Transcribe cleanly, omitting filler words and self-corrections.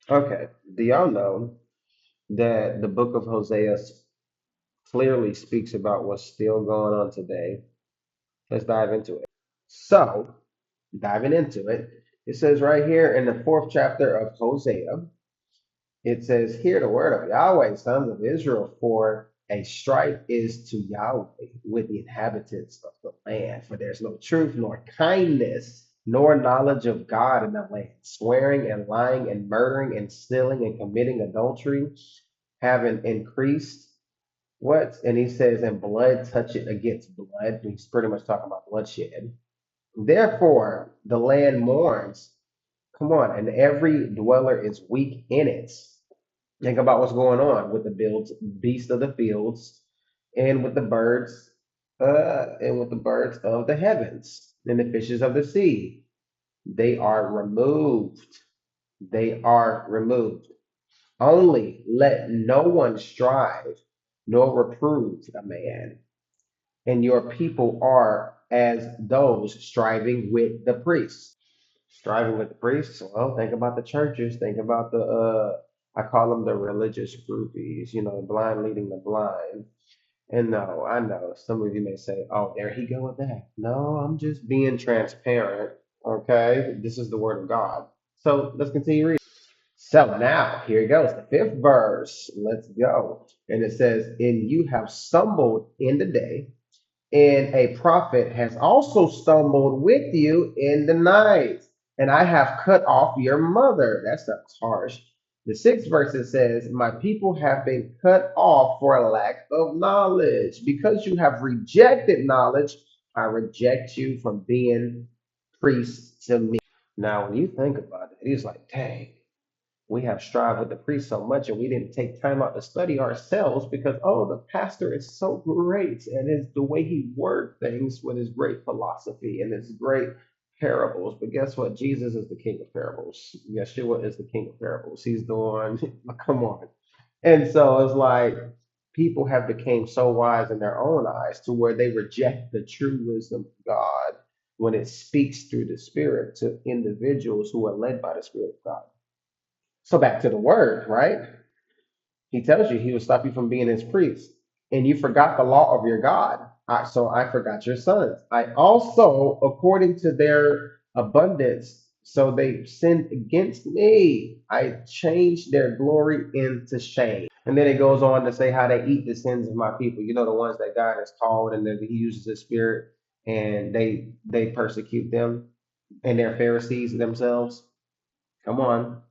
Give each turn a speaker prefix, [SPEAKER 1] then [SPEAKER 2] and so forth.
[SPEAKER 1] Okay. Do y'all know that the book of Hosea clearly speaks about what's still going on today? Let's dive into it. So, diving into it, it says right here in the fourth chapter of Hosea, it says, Hear the word of Yahweh, sons of Israel, for a strife is to Yahweh with the inhabitants of the land. For there's no truth, nor kindness, nor knowledge of God in the land. Swearing and lying and murdering and stealing and committing adultery having increased. What? And he says, and blood touch it against blood. He's pretty much talking about bloodshed. Therefore, the land mourns. Come on, and every dweller is weak in it. Think about what's going on with the beasts of the fields, and with the birds, and with the birds of the heavens, and the fishes of the sea. They are removed. They are removed. Only let no one strive nor reprove a man, and your people are as those striving with the priests. Striving with the priests. Well, think about the churches. Think about I call them the religious groupies. You know, blind leading the blind. And no, I know some of you may say, "Oh, there he go with that." No, I'm just being transparent. Okay, this is the word of God. So let's continue reading. So now here it goes, the fifth verse. Let's go. And it says, "And you have stumbled in the day, and a prophet has also stumbled with you in the night, and I have cut off your mother." That sounds harsh. The sixth verse it says, "My people have been cut off for a lack of knowledge. Because you have rejected knowledge, I reject you from being priests to me." Now, when you think about it, he's like, dang, we have strived with the priest so much and we didn't take time out to study ourselves because the pastor is so great and his the way he word things with his great philosophy and his great parables. But guess what? Jesus is the king of parables. Yeshua is the king of parables. He's the one. Come on. And so it's like people have become so wise in their own eyes to where they reject the true wisdom of God when it speaks through the spirit to individuals who are led by the spirit of God. So back to the word, right? He tells you he will stop you from being his priest. And you forgot the law of your God. So I forgot your sons. I also, according to their abundance, so they sinned against me. I changed their glory into shame. And then it goes on to say how they eat the sins of my people. You know, the ones that God has called and that he uses his spirit and they persecute them and they're Pharisees themselves. Come on.